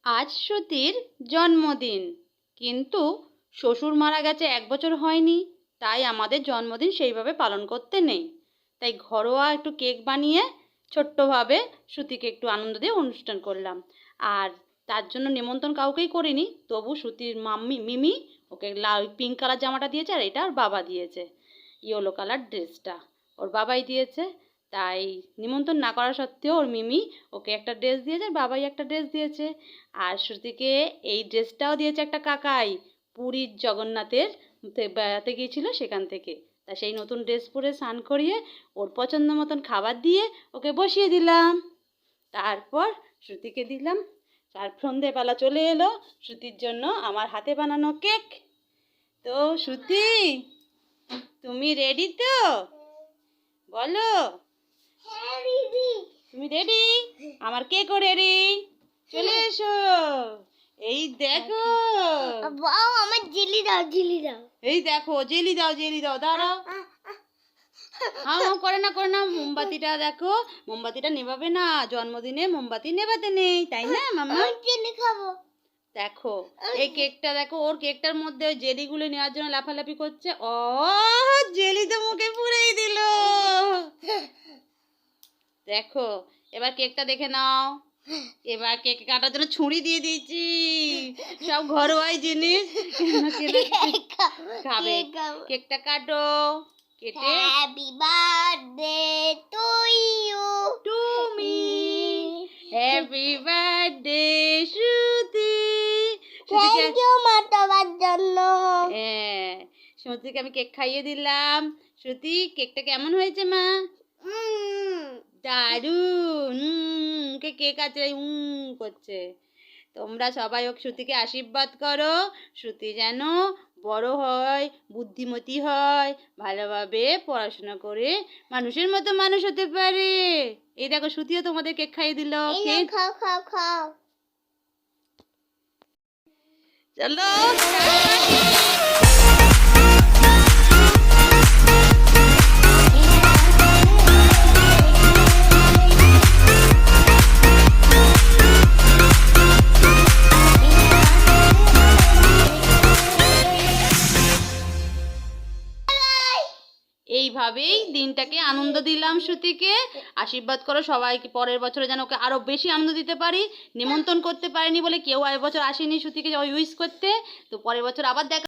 আজ শ্রুতির জন্মদিন, কিন্তু শ্বশুর মারা গেছে 1 বছর হয়নি, তাই আমাদের জন্মদিন সেইভাবে পালন করতে নেই। তাই ঘরোয়া একটু কেক বানিয়ে ছোট্টভাবে শ্রুতিকে একটু আনন্দ দিয়ে অনুষ্ঠান করলাম। আর তার জন্য নিমন্ত্রণ কাউকেই করিনি, তবু শ্রুতির মাম্মি মিমি ওকে লাল পিঙ্ক কালার জামাটা দিয়েছে, আর এটা ওর বাবা দিয়েছে, ইয়েলো কালার ড্রেসটা ওর বাবাই দিয়েছে। তাই নিমন্ত্রণ না করা সত্ত্বেও ওর মিমি ওকে একটা ড্রেস দিয়েছে, আর বাবাই একটা ড্রেস দিয়েছে। আর শ্রুতিকে এই ড্রেসটাও দিয়েছে একটা কাকাই, পুরীর জগন্নাথের বেড়াতে গিয়েছিল সেখান থেকে। তা সেই নতুন ড্রেস পরে স্নান করিয়ে ওর পছন্দ মতন খাবার দিয়ে ওকে বসিয়ে দিলাম। তারপর শ্রুতিকে দিলাম। আর সন্ধেবেলা চলে এলো শ্রুতির জন্য আমার হাতে বানানো কেক। তো শ্রুতি, তুমি রেডি তো? বলো। তুমি রেডি? আমার কেকও রেডি, চলে এসো। এই দেখো, আমার জেলি দাও, জেলি দাও। এই দেখো, জেলি দাও, জেলি দাও, দাঁড়াও। করে না, মোমবাতিটা দেখো, মোমবাতিটা নেভাবে না, জন্মদিনে মোমবাতি নেভাতে নেই, তাই না মামা? জেলি খাবো। দেখো এই কেকটা, দেখো ওর কেকটার মধ্যে ওই জেলিগুলো নেওয়ার জন্য লাফালাফি করছে। ও জেলি তো মুখে পুরেই দিল। দেখো এবার কেকটা দেখে নাও। এবার কেক কাটার জন্য ছুরি দিয়ে দিয়েছি, সব ঘরোয়াই জিনিস খাবে। কেকটা কাটো, কেটে happy birthday to you, to me, happy birthday Shruti. Thank you মা তোমার জন্য। হ্যাঁ, শ্রুতিকে আমি কেক খাইয়ে দিলাম। শ্রুতি, কেকটা কেমন হয়েছে মা? দারুণ, মুখে কেক আছে করছে। তোমরা সবাই ওকে শ্রুতিকে আশীর্বাদ করো, শ্রুতি যেন বড় হয়, বুদ্ধিমতী হয়, ভালোভাবে পড়াশোনা করে মানুষের মতো মানুষ হতে পারে। এই দেখো শ্রুতিও তোমাদের কেক খাইয়ে দিল। খাও খাও খাও। চলো। এইভাবেই দিনটাকে আনন্দ দিলাম শ্রুতিকে। আশীর্বাদ করো সবাইকে, পরের বছরে যেন ওকে আরো বেশি আনন্দ দিতে পারি। নিমন্ত্রণ করতে পারিনি বলে কেউ এবছর আসেনি শ্রুতিকে উইশ করতে, তো পরের বছর আবার দেখা।